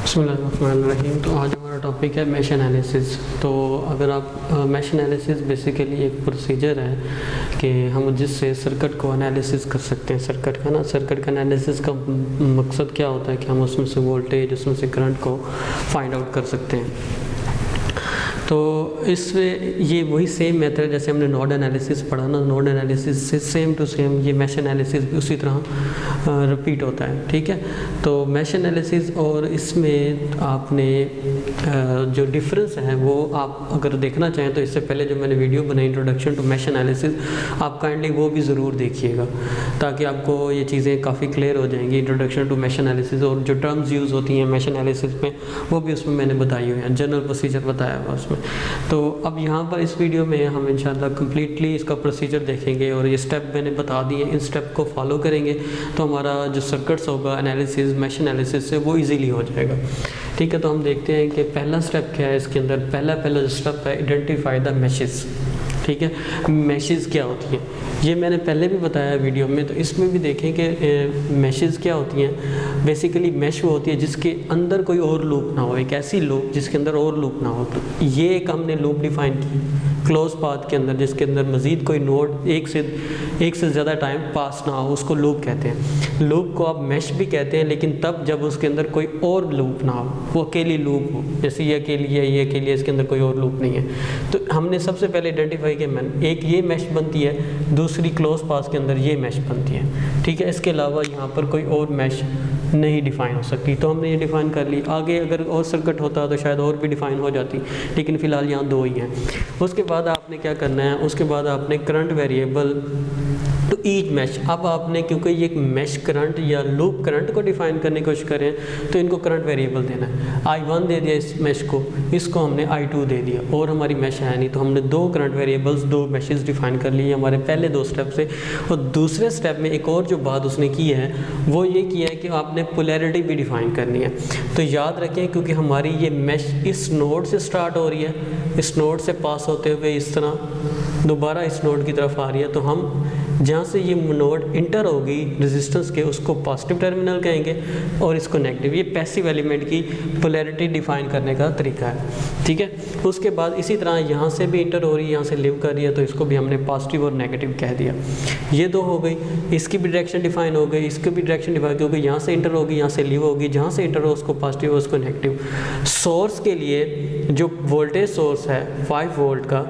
बिस्मिल्लाहिर्रहमानिर्रहीम। तो आज हमारा टॉपिक है मैश एनालिसिस। तो अगर आप मैश एनालिसिस बेसिकली एक प्रोसीजर है कि हम जिससे सर्किट को एनालिसिस कर सकते हैं। सर्किट का एनालिसिस का मकसद क्या होता है कि हम उसमें से वोल्टेज, उसमें से करंट को फाइंड आउट कर सकते हैं। तो इसमें ये वही सेम मेथड जैसे हमने नोड एनालिसिस पढ़ा ना, नोड एनालिसिस से सेम टू सेम ये मैश एनालिसिस भी उसी तरह रिपीट होता है। ठीक है, तो मैश एनालिसिस और इसमें आपने जो डिफरेंस है वो आप अगर देखना चाहें तो इससे पहले जो मैंने वीडियो बनाई इंट्रोडक्शन टू मैश एनालिसिस, आप काइंडली वो भी ज़रूर देखिएगा ताकि आपको ये चीज़ें काफ़ी क्लियर हो जाएंगी। इंट्रोडक्शन टू मैश एनालिसिस और जो टर्म्स यूज़ होती हैं मैश एनालिसिस में वो भी उसमें मैंने बताई हुई हैं, जनरल प्रोसीजर बताया हुआ उसमें। तो अब यहाँ पर इस वीडियो में हम इंशाल्लाह कम्प्लीटली इसका प्रोसीजर देखेंगे और ये स्टेप मैंने बता दिए, इन स्टेप को फॉलो करेंगे तो हमारा जो सर्किट्स होगा एनालिसिस मैश एनालिसिस से वो इजीली हो जाएगा। ठीक है, तो हम देखते हैं कि पहला स्टेप क्या है इसके अंदर। पहला जो स्टेप है आइडेंटिफाई द मैशेस। ठीक है, मैशेस क्या होती हैं ये मैंने पहले भी बताया वीडियो में, तो इसमें भी देखें कि मैशेस क्या होती हैं। बेसिकली मैश वो होती है जिसके अंदर कोई और लूप ना हो, एक ऐसी लूप जिसके अंदर और लूप ना हो। तो ये एक हमने लूप डिफाइन की क्लोज पाथ के अंदर जिसके अंदर मज़ीद कोई नोड एक से ज़्यादा टाइम पास ना हो, उसको लूप कहते हैं। लूप को आप मैश भी कहते हैं लेकिन तब जब उसके अंदर कोई और लूप ना हो, वो अकेली लूप हो, जैसे ये अकेली है, ये अकेली है, इसके अंदर कोई और लूप नहीं है। तो हमने सबसे पहले आइडेंटिफाई किया एक ये मैश बनती है, दूसरी क्लोज पाथ के अंदर ये मैश बनती है। ठीक है, इसके अलावा यहाँ पर कोई और मैश नहीं डिफ़ाइन हो सकती। तो हमने ये डिफ़ाइन कर ली। आगे अगर और सर्किट होता तो शायद और भी डिफ़ाइन हो जाती, लेकिन फ़िलहाल यहाँ दो ही हैं। उसके बाद आपने क्या करना है, उसके बाद आपने current variable to each mash. अब आपने क्योंकि ये मैश करंट या लूप करंट को डिफ़ाइन करने की कोशिश करें तो इनको करंट वेरिएबल देना है। I1 दे दिया इस मैश को, इसको हमने I2 दे दिया और हमारी मैश है नहीं, तो हमने दो करंट वेरिएबल्स, दो मैशेस डिफ़ाइन कर लिए हमारे पहले दो स्टेप से। और दूसरे स्टेप में एक और जो बात उसने की है वो ये किया है कि आपने पोलैरिटी भी डिफ़ाइन करनी है। तो याद रखें क्योंकि हमारी ये मैश इस नोड से स्टार्ट हो रही है, इस नोड से पास होते हुए इस तरह दोबारा इस नोड की तरफ आ रही है, तो हम जहाँ से ये नोड इंटर होगी रेजिस्टेंस के उसको पॉजिटिव टर्मिनल कहेंगे और इसको नेगेटिव। ये पैसिव एलिमेंट की पोलैरिटी डिफाइन करने का तरीका है। ठीक है, उसके बाद इसी तरह यहाँ से भी इंटर हो रही है, यहाँ से लिव कर रही है, तो इसको भी हमने पॉजिटिव और नेगेटिव कह दिया। ये दो हो गई, इसकी भी डायरेक्शन डिफाइन हो गई, इसकी भी डायरेक्शन डिफाइन, क्योंकि यहाँ से इंटर होगी, यहाँ से लिव होगी, जहाँ से इंटर हो उसको पॉजिटिव और उसको नेगेटिव। सोर्स के लिए जो वोल्टेज सोर्स है 5 वोल्ट का,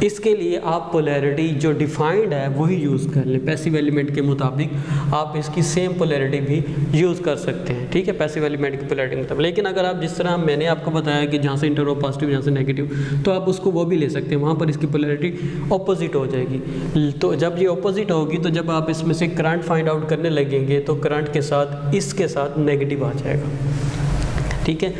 इसके लिए आप पोलैरिटी जो डिफाइंड है वही यूज़ कर लें। पैसिव एलिमेंट के मुताबिक आप इसकी सेम पोलैरिटी भी यूज़ कर सकते हैं। ठीक है, पैसिव एलिमेंट की पोलैरिटी के मुताबिक। लेकिन अगर आप जिस तरह मैंने आपको बताया कि जहाँ से इंटर हो पॉजिटिव, जहाँ से नेगेटिव, तो आप उसको वो भी ले सकते हैं, वहाँ पर इसकी पोलैरिटी ऑपोजिट हो जाएगी। तो जब ये ऑपोजिट होगी तो जब आप इसमें से करंट फाइंड आउट करने लगेंगे तो करंट के साथ इसके साथ नेगेटिव आ जाएगा। ठीक है,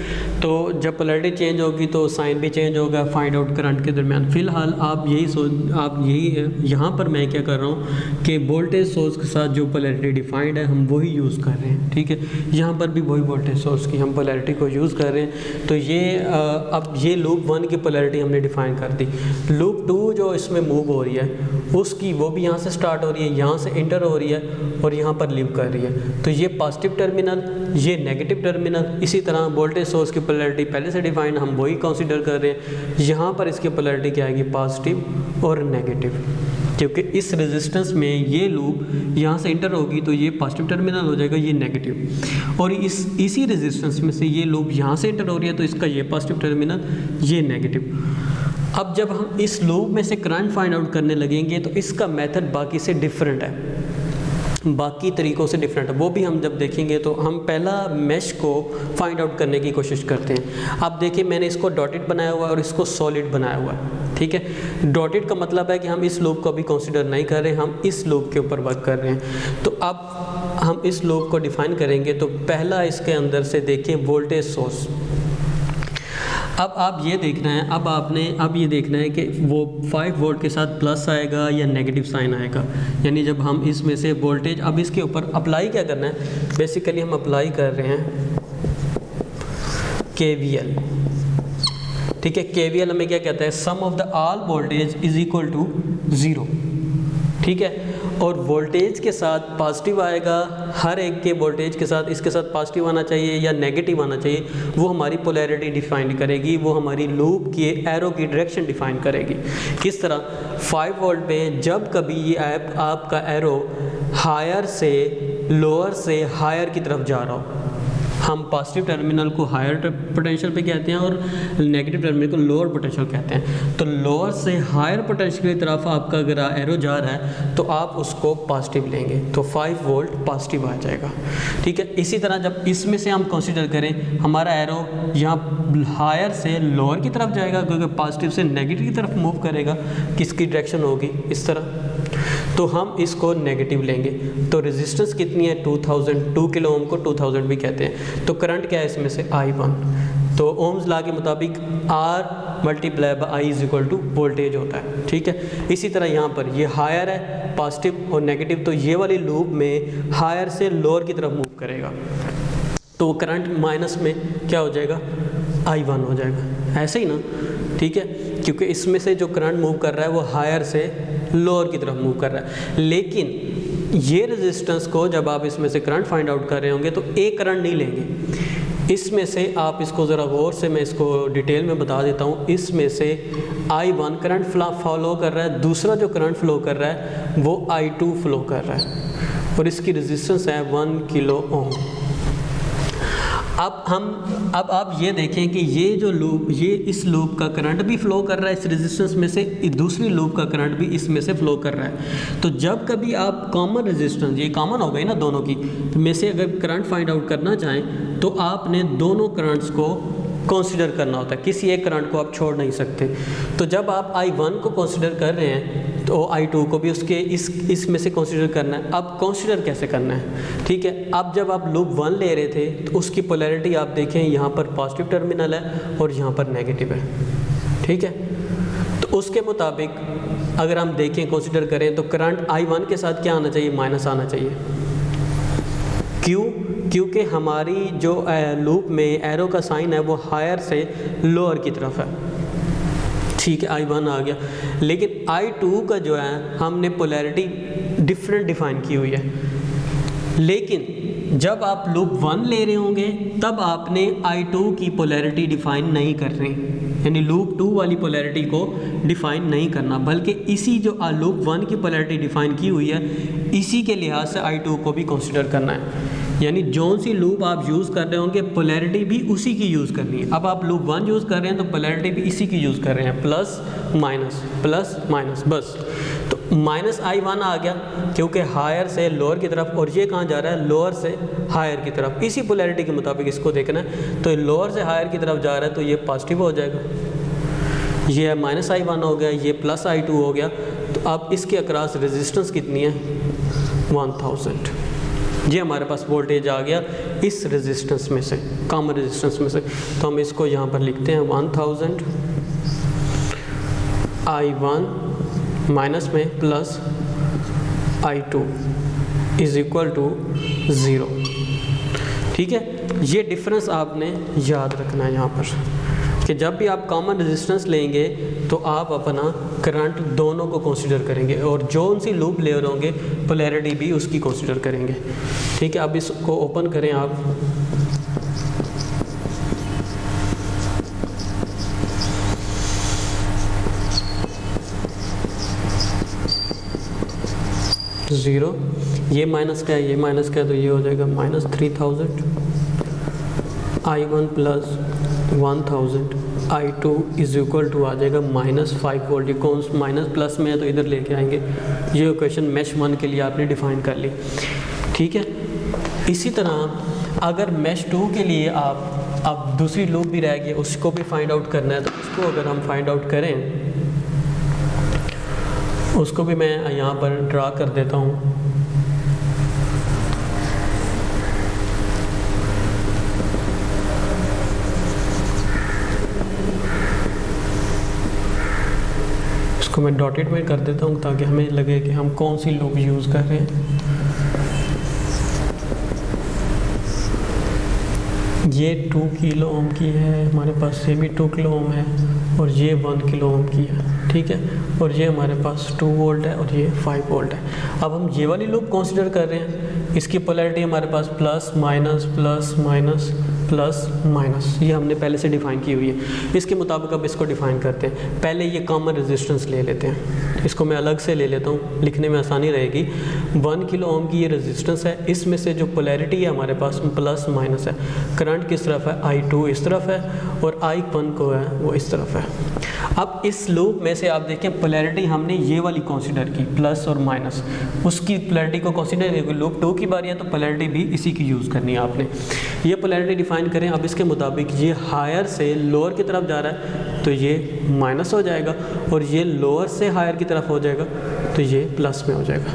तो जब पोलैरिटी चेंज होगी तो साइन भी चेंज होगा फाइंड आउट करंट के दरमियान। फ़िलहाल आप यही यहाँ पर मैं क्या कर रहा हूँ कि वोल्टेज सोर्स के साथ जो पोलैरिटी डिफाइंड है हम वही यूज़ कर रहे हैं। ठीक है, यहाँ पर भी वही वोल्टेज सोर्स की हम पोलैरिटी को यूज़ कर रहे हैं। तो ये अब ये लूप 1 की पोलैरिटी हमने डिफाइन कर दी। लूप 2 जो इसमें मूव हो रही है उसकी, वो भी यहाँ से स्टार्ट हो रही है, यहाँ से इंटर हो रही है और यहाँ पर लिव कर रही है। तो ये पॉजिटिव टर्मिनल, ये नेगेटिव टर्मिनल। इसी तरह वोल्टेज सोर्स की पोलैरिटी पहले से डिफाइन, हम वही कंसीडर कर रहे हैं। यहाँ पर इसकी पोलैरिटी क्या आएगी, पॉजिटिव और नेगेटिव, क्योंकि इस रेजिस्टेंस में ये लूप यहाँ से इंटर होगी तो ये पॉजिटिव टर्मिनल हो जाएगा, ये नेगेटिव। और इसी रेजिस्टेंस में से ये लूप यहाँ से इंटर हो रही है तो इसका ये पॉजिटिव टर्मिनल, ये नेगेटिव। अब जब हम इस लूप में से करंट फाइंड आउट करने लगेंगे तो इसका मेथड बाकी से डिफरेंट है, बाकी तरीक़ों से डिफरेंट है। वो भी हम जब देखेंगे तो हम पहला मैश को फाइंड आउट करने की कोशिश करते हैं। अब देखिए मैंने इसको डॉटेड बनाया हुआ है और इसको सॉलिड बनाया हुआ है। ठीक है, डॉटेड का मतलब है कि हम इस लूप को अभी कंसीडर नहीं कर रहे हैं, हम इस लूप के ऊपर वर्क कर रहे हैं। तो अब हम इस लूप को डिफाइन करेंगे तो पहला इसके अंदर से देखिए वोल्टेज सोर्स। अब आप ये देखना है, अब ये देखना है कि वो 5 वोल्ट के साथ प्लस आएगा या नेगेटिव साइन आएगा। यानी जब हम इसमें से वोल्टेज, अब इसके ऊपर अप्लाई क्या करना है, बेसिकली हम अप्लाई कर रहे हैं KVL। ठीक है, KVL हमें क्या कहता है, sum of the all voltage is equal to 0। ठीक है, और वोल्टेज के साथ पॉजिटिव आएगा, हर एक के वोल्टेज के साथ इसके साथ पॉजिटिव आना चाहिए या नेगेटिव आना चाहिए, वो हमारी पोलैरिटी डिफाइन करेगी, वो हमारी लूप की एरो की डायरेक्शन डिफाइन करेगी। किस तरह 5 वोल्ट पे जब कभी ये आपका एरो हायर से लोअर से हायर की तरफ जा रहा हो, हम पॉजिटिव टर्मिनल को हायर पोटेंशियल पे कहते हैं और नेगेटिव टर्मिनल को लोअर पोटेंशियल कहते हैं। तो लोअर से हायर पोटेंशियल की तरफ आपका अगर एरो जा रहा है तो आप उसको पॉजिटिव लेंगे, तो 5 वोल्ट पॉजिटिव आ जाएगा। ठीक है, इसी तरह जब इसमें से हम कंसीडर करें हमारा एरो यहाँ हायर से लोअर की तरफ जाएगा, क्योंकि पॉजिटिव से नेगेटिव की तरफ मूव करेगा, किसकी डायरेक्शन होगी इस तरह, तो हम इसको नेगेटिव लेंगे। तो रेजिस्टेंस कितनी है 2000, 2 किलो ओम को 2000 भी कहते हैं। तो करंट क्या है इसमें से I1, तो ओम्स लॉ के मुताबिक R multiply by I is equal to voltage होता है। ठीक है, इसी तरह यहाँ पर ये हायर है पॉजिटिव और नेगेटिव, तो ये वाली लूप में हायर से लोअर की तरफ मूव करेगा, तो वो करंट माइनस में क्या हो जाएगा I1 हो जाएगा, ऐसे ही ना। ठीक है, क्योंकि इसमें से जो करंट मूव कर रहा है वो हायर से लोअर की तरफ मूव कर रहा है। लेकिन ये रेजिस्टेंस को जब आप इसमें से करंट फाइंड आउट कर रहे होंगे तो एक करंट नहीं लेंगे, इसमें से आप इसको ज़रा गौर से मैं इसको डिटेल में बता देता हूँ। इसमें से I1 करंट फॉलो कर रहा है, दूसरा जो करंट फ्लो कर रहा है वो I2 फ्लो कर रहा है और इसकी रेजिस्टेंस है 1 किलो ओम। अब आप ये देखें कि ये जो लूप, ये इस लूप का करंट भी फ्लो कर रहा है इस रेजिस्टेंस में से, दूसरी लूप का करंट भी इसमें से फ्लो कर रहा है। तो जब कभी आप कॉमन रेजिस्टेंस, ये कॉमन हो गई ना दोनों की, में से अगर करंट फाइंड आउट करना चाहें तो आपने दोनों करंट्स को कंसीडर करना होता है, किसी एक करंट को आप छोड़ नहीं सकते। तो जब आप I1 को कंसीडर कर रहे हैं तो I2 को भी उसके इसमें से कंसीडर करना है। अब कंसीडर कैसे करना है, ठीक है, अब जब आप लूप 1 ले रहे थे तो उसकी पोलैरिटी आप देखें, यहाँ पर पॉजिटिव टर्मिनल है और यहाँ पर नेगेटिव है। ठीक है, तो उसके मुताबिक अगर हम देखें कंसीडर करें तो करंट I1 के साथ क्या आना चाहिए, माइनस आना चाहिए। क्यों? क्योंकि हमारी जो लूप में एरो का साइन है वो हायर से लोअर की तरफ है। ठीक है, I1 आ गया, लेकिन I2 का जो है हमने पोलैरिटी डिफरेंट डिफाइन की हुई है। लेकिन जब आप लूप 1 ले रहे होंगे तब आपने I2 की पोलैरिटी डिफाइन नहीं कर रही, यानी लूप 2 वाली पोलैरिटी को डिफाइन नहीं करना, बल्कि इसी जो लूप 1 की पोलैरिटी डिफाइन की हुई है इसी के लिहाज से I2 को भी कंसीडर करना है। यानी जो सी लूप आप यूज़ कर रहे होंगे पोलैरिटी भी उसी की यूज़ करनी है। अब आप लूप 1 यूज़ कर रहे हैं तो पोलैरिटी भी इसी की यूज़ कर रहे हैं, प्लस माइनस बस। तो माइनस I1 आ गया क्योंकि हायर से लोअर की तरफ, और ये कहाँ जा रहा है, लोअर से हायर की तरफ। इसी पोलैरिटी के मुताबिक इसको देखना है, तो लोअर से हायर की तरफ जा रहा है तो ये पॉजिटिव हो जाएगा, ये माइनस I1 हो गया, ये प्लस I2 हो गया। तो अब इसके अक्रॉस रेजिस्टेंस कितनी है, 1000। ये हमारे पास वोल्टेज आ गया इस रेजिस्टेंस में से, कॉमन रेजिस्टेंस में से। तो हम इसको यहाँ पर लिखते हैं 1000 I1 माइनस में plus I2 is equal to 0। ठीक है, ये डिफरेंस आपने याद रखना है यहाँ पर कि जब भी आप कॉमन रेजिस्टेंस लेंगे तो आप अपना करंट दोनों को कंसीडर करेंगे और जो उनसी लूप ले रहे होंगे पोलैरिटी भी उसकी कंसीडर करेंगे। ठीक है, अब इसको ओपन करें आप, ज़ीरो, ये माइनस का है, ये माइनस का है, तो ये हो जाएगा minus 3000 I1 plus 1000 I2 is equal to आ जाएगा माइनस 5 वोल्ट। ये कौन माइनस प्लस में है तो इधर लेके आएंगे। ये इक्वेशन मैश 1 के लिए आपने डिफाइन कर ली। ठीक है, इसी तरह अगर मैश 2 के लिए आप, अब दूसरी लूप भी रह गई उसको भी फाइंड आउट करना है, तो उसको अगर हम फाइंड आउट करें, उसको भी मैं यहाँ पर ड्रा कर देता हूँ। इसको मैं डॉटेड में कर देता हूँ ताकि हमें लगे कि हम कौन सी लूप यूज़ कर रहे हैं। ये 2 किलो ओम की है हमारे पास, ये भी 2 किलो ओम है और ये 1 किलो ओम की है, ठीक है। और ये हमारे पास 2 वोल्ट है और ये 5 वोल्ट है। अब हम ये वाली लूप कंसीडर कर रहे हैं, इसकी पोलैरिटी हमारे पास plus minus plus minus plus minus, ये हमने पहले से डिफाइन की हुई है। इसके मुताबिक अब इसको डिफाइन करते हैं। पहले ये कॉमन रेजिस्टेंस ले लेते हैं, इसको मैं अलग से ले लेता हूँ, लिखने में आसानी रहेगी। 1 किलो ओम की ये रेजिस्टेंस है, इसमें से जो पोलैरिटी है हमारे पास प्लस माइनस है। करंट किस तरफ है, I2 इस तरफ है और I1 को है वो इस तरफ है। अब इस लूप में से आप देखें पोलैरिटी हमने ये वाली कंसीडर की, प्लस और माइनस, उसकी पोलैरिटी को कंसीडर, लूप 2 की बारी है तो पोलैरिटी भी इसी की यूज़ करनी है आपने। ये पोलैरिटी डिफाइन करें। अब इसके मुताबिक ये हायर से लोअर की तरफ जा रहा है तो ये माइनस हो जाएगा, और ये लोअर से हायर की तरफ हो जाएगा तो ये प्लस में हो जाएगा,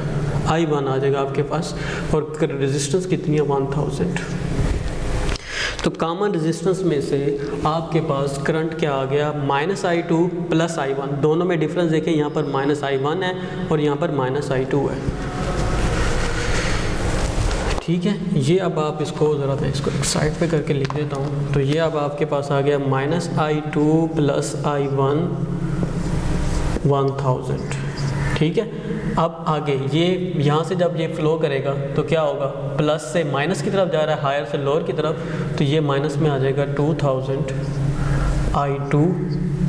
I1 आ जाएगा आपके पास। और रेजिस्टेंस कितनी है, 1000। तो कॉमन रेजिस्टेंस में से आपके पास करंट क्या आ गया, -I2 प्लस I1। दोनों में डिफरेंस देखें, यहाँ पर -I1 है और यहाँ पर -I2 है, ठीक है। ये अब आप इसको ज़रा मैं इसको एक साइड पे करके लिख देता हूँ। तो ये अब आपके पास आ गया -I2 प्लस I1 1000, ठीक है। अब आगे ये यहाँ से जब ये फ्लो करेगा तो क्या होगा, प्लस से माइनस की तरफ जा रहा है, हायर से लोअर की तरफ, तो ये माइनस में आ जाएगा 2000 I2,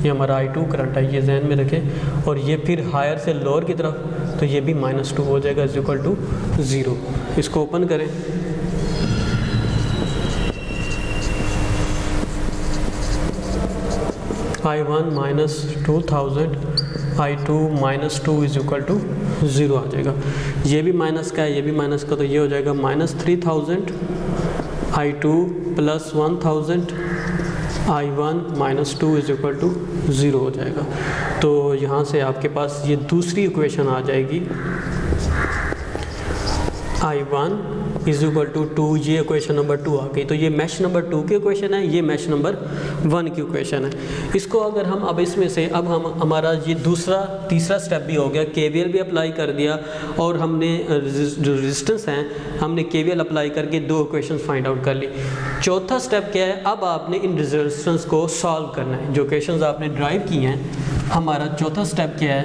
ये हमारा I2 करंट है, ये जहन में रखें। और ये फिर हायर से लोअर की तरफ, तो ये भी -2 हो जाएगा, =0। इसको ओपन करें, I1 -2000 I2 -2 =0 आ जाएगा। ये भी माइनस का है, ये भी माइनस का, तो ये हो जाएगा -3000 I2 प्लस 1000 I1 -2 =0 हो जाएगा। तो यहाँ से आपके पास ये दूसरी इक्वेशन आ जाएगी, I1 = 2, ये इक्वेशन नंबर 2 आ गई। तो ये मैश नंबर 2 की इक्वेशन है, ये मैश नंबर 1 की इक्वेशन है। इसको अगर हम अब इसमें से अब हम हमारा ये तीसरा स्टेप भी हो गया, KVL भी अप्लाई कर दिया और हमने जो रेजिस्टेंस हैं हमने KVL अप्लाई करके 2 इक्वेशंस फाइंड आउट कर ली। चौथा स्टेप क्या है, अब आपने इन रेजिस्टेंस को सॉल्व करना है। जो इक्वेशंस आपने ड्राइव की हैं, हमारा चौथा स्टेप क्या है,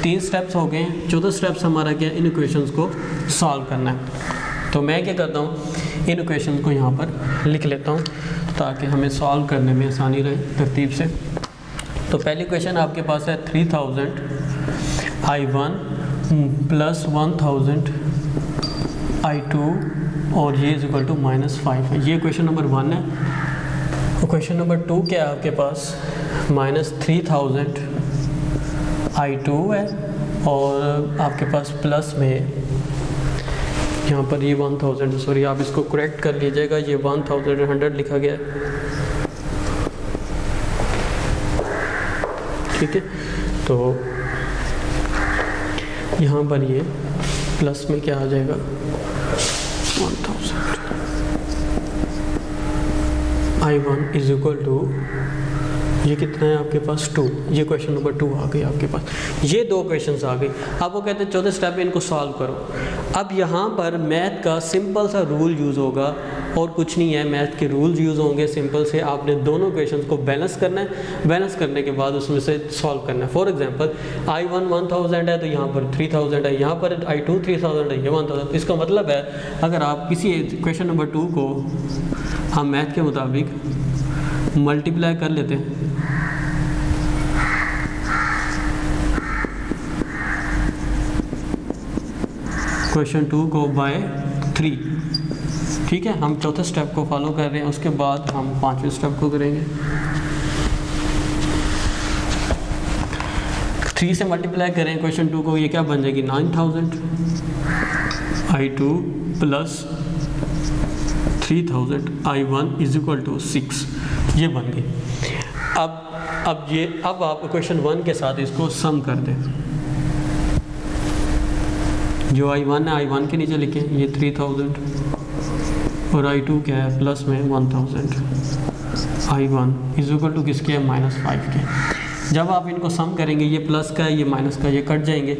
3 स्टेप्स हो गए, चौथा स्टेप्स हमारा क्या है, इन इक्वेशंस को सॉल्व करना है। तो मैं क्या करता हूँ, इन इक्वेशन को यहाँ पर लिख लेता हूँ ताकि हमें सॉल्व करने में आसानी रहे तरतीब से। तो पहली इक्वेशन आपके पास है 3000 I1 प्लस 1000 I2 और ये =-5 है। ये इक्वेशन नंबर 1 है। इक्वेशन नंबर 2 क्या है आपके पास, -3000 I2 है और आपके पास प्लस में यहाँ पर ये 1000, सॉरी आप इसको करेक्ट कर लीजिएगा, ये 1100 लिखा गया है, ठीक है। तो यहाँ पर ये प्लस में क्या आ जाएगा, 1000 I1 = ये कितना है आपके पास 2, ये क्वेश्चन नंबर 2 आ गई आपके पास। ये 2 क्वेश्चंस आ गई। अब वो कहते हैं चौथे स्टेप में इनको सॉल्व करो। अब यहाँ पर मैथ का सिंपल सा रूल यूज़ होगा और कुछ नहीं है, मैथ के रूल्स यूज़ होंगे सिंपल से। आपने दोनों क्वेश्चंस को बैलेंस करना है, बैलेंस करने के बाद उसमें से सॉल्व करना है। फॉर एग्जांपल I1 1000 है तो यहाँ पर 3000 है, यहाँ पर I2 3000 है, ये 1000। इसका मतलब है अगर आप किसी क्वेश्चन नंबर 2 को हम मैथ के मुताबिक मल्टीप्लाई कर लेते हैं, क्वेश्चन 2 को बाय 3, ठीक है। हम चौथे स्टेप को फॉलो कर रहे हैं, उसके बाद हम 5वें स्टेप को करेंगे। 3 से मल्टीप्लाई करें क्वेश्चन 2 को, ये क्या बन जाएगी, 9000 I2 प्लस 3000 I1 = 6, ये बन गई। अब आप क्वेश्चन 1 के साथ इसको सम कर दें। जो I1 है I1 के नीचे लिखें, ये 3000 और I2 क्या है प्लस में 1000, I1 = किसके है, -5 के। जब आप इनको सम करेंगे, ये प्लस का ये माइनस का ये कट जाएंगे,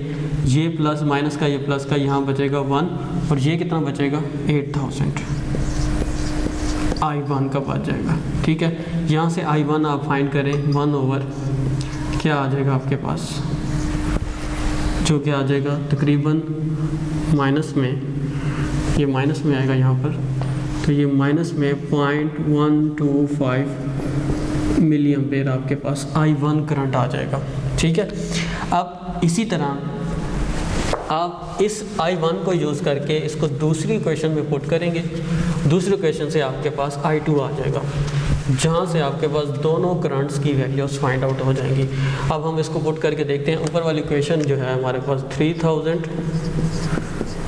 ये प्लस माइनस का ये प्लस का, यहाँ बचेगा 1 और ये कितना बचेगा 8000। I1 कब आ जाएगा। ठीक है, यहाँ से I1 आप फाइंड करें 1 ओवर क्या आ जाएगा आपके पास, जो कि आ जाएगा तकरीबन माइनस में, ये माइनस में आएगा यहाँ पर, तो ये माइनस में 0.125 मिली एम्पेयर आपके पास I1 करंट आ जाएगा। ठीक है, अब इसी तरह आप इस I1 को यूज़ करके इसको दूसरी इक्वेशन में पुट करेंगे, दूसरी इक्वेशन से आपके पास I2 आ जाएगा, जहाँ से आपके पास दोनों करंट्स की वैल्यूज फाइंड आउट हो जाएंगी। अब हम इसको पुट करके देखते हैं। ऊपर वाली इक्वेशन जो है हमारे पास 3000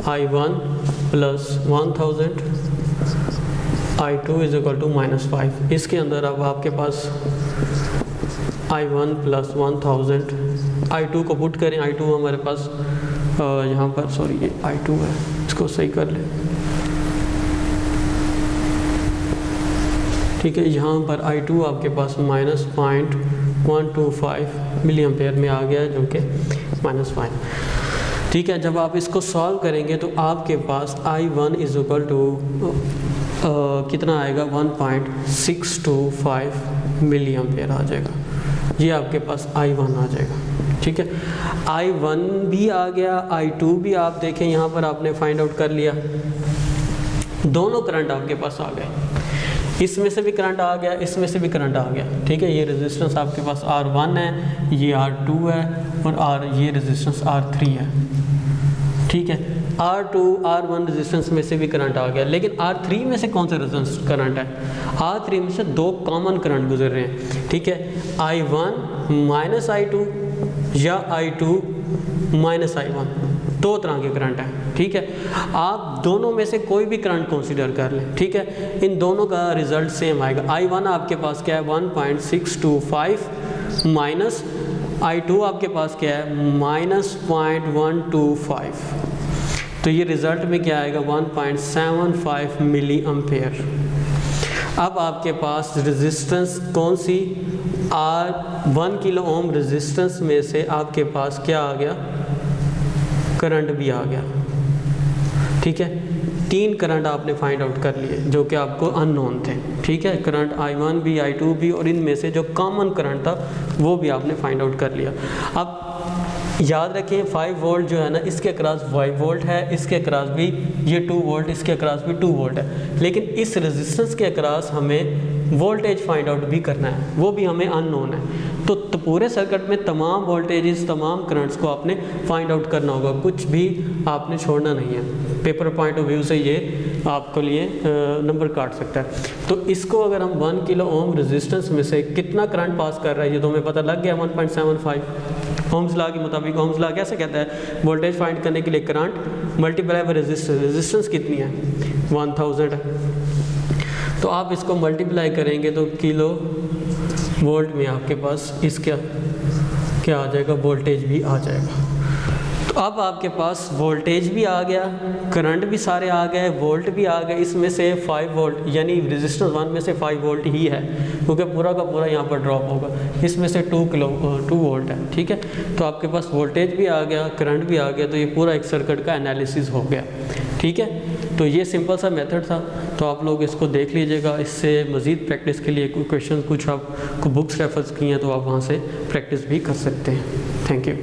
I1 plus 1000 I2 is equal to -5। इसके अंदर अब आपके पास I1 प्लस 1000 I2 को पुट करें। I2 हमारे पास यहाँ पर सॉरी ये I2 है, इसको सही कर लें। ठीक है, यहाँ पर I2 आपके पास -0.125 मिली एम्पेयर में आ गया है, जो कि -5। ठीक है, जब आप इसको सॉल्व करेंगे तो आपके पास I1 इज इक्वल टू कितना आएगा 1.625 मिली एम्पेयर आ जाएगा। ये आपके पास I1 आ जाएगा। ठीक है, I1 भी आ गया, I2 भी आप देखें यहाँ पर आपने फाइंड आउट कर लिया, दोनों करंट आपके पास आ गए। इसमें से भी करंट आ गया, इसमें से भी करंट आ गया। ठीक है, ये रेजिस्टेंस आपके पास R1 है, ये R2 है और ये रेजिस्टेंस R3 है। ठीक है, R2 R1 रेजिस्टेंस में से भी करंट आ गया, लेकिन R3 में से कौन सा रेजिस्टेंस करंट है? R3 में से दो कॉमन करंट गुजर रहे हैं। ठीक है, I1 माइनस I2 या I2 माइनस I1, दो तरह के करंट हैं। ठीक है, आप दोनों में से कोई भी करंट कंसीडर कर लें। ठीक है, इन दोनों का रिजल्ट सेम आएगा। I1 आपके पास क्या है 1.625 माइनस I2 आपके पास क्या है -0.125, तो ये रिजल्ट में क्या आएगा 1.75 मिली एम्पेयर। अब आपके पास रेजिस्टेंस कौन सी, R1 किलो ओम रेजिस्टेंस में से आपके पास क्या आ गया, करंट भी आ गया। ठीक है, तीन करंट आपने फाइंड आउट कर लिए जो कि आपको अननोन थे। ठीक है, करंट I1 भी I2 भी, और इनमें से जो कॉमन करंट था वो भी आपने फाइंड आउट कर लिया। अब याद रखें 5 वोल्ट जो है ना, इसके अक्रॉस 5 वोल्ट है, इसके अक्रॉस भी ये 2 वोल्ट, इसके अक्रॉस भी 2 वोल्ट है, लेकिन इस रेजिस्टेंस के अक्रॉस हमें वोल्टेज फाइंड आउट भी करना है, वो भी हमें अननोन है। तो पूरे सर्किट में तमाम वोल्टेजेस, तमाम करंट्स को आपने फाइंड आउट करना होगा, कुछ भी आपने छोड़ना नहीं है। पेपर पॉइंट ऑफ व्यू से ये आपके लिए नंबर काट सकता है। तो इसको अगर हम 1 किलो ओम रेजिस्टेंस में से कितना करंट पास कर रहा है ये तो हमें पता लग गया 1.75। ओम्स लॉ के मुताबिक, ओम्स लॉ कैसे कहता है, वोल्टेज फाइंड करने के लिए current multiply by resistance. Resistance कितनी है 1000 है, तो आप इसको मल्टीप्लाई करेंगे तो किलो वोल्ट में आपके पास इसका क्या आ जाएगा, वोल्टेज भी आ जाएगा। तो अब आपके पास वोल्टेज भी आ गया, करंट भी सारे आ गए, वोल्ट भी आ गए। इसमें से 5 वोल्ट यानी रेजिस्टेंस 1 में से 5 वोल्ट ही है, क्योंकि पूरा का पूरा यहाँ पर ड्रॉप होगा। इसमें से 2 वोल्ट है। ठीक है, तो आपके पास वोल्टेज भी आ गया, करंट भी आ गया, तो ये पूरा एक सर्किट का एनालिसिस हो गया। ठीक है, तो ये सिंपल सा मेथड था, तो आप लोग इसको देख लीजिएगा। इससे मज़ीद प्रैक्टिस के लिए कोई क्वेश्चन कुछ आपको बुक्स रेफर की हैं तो आप वहाँ से प्रैक्टिस भी कर सकते हैं। Thank you.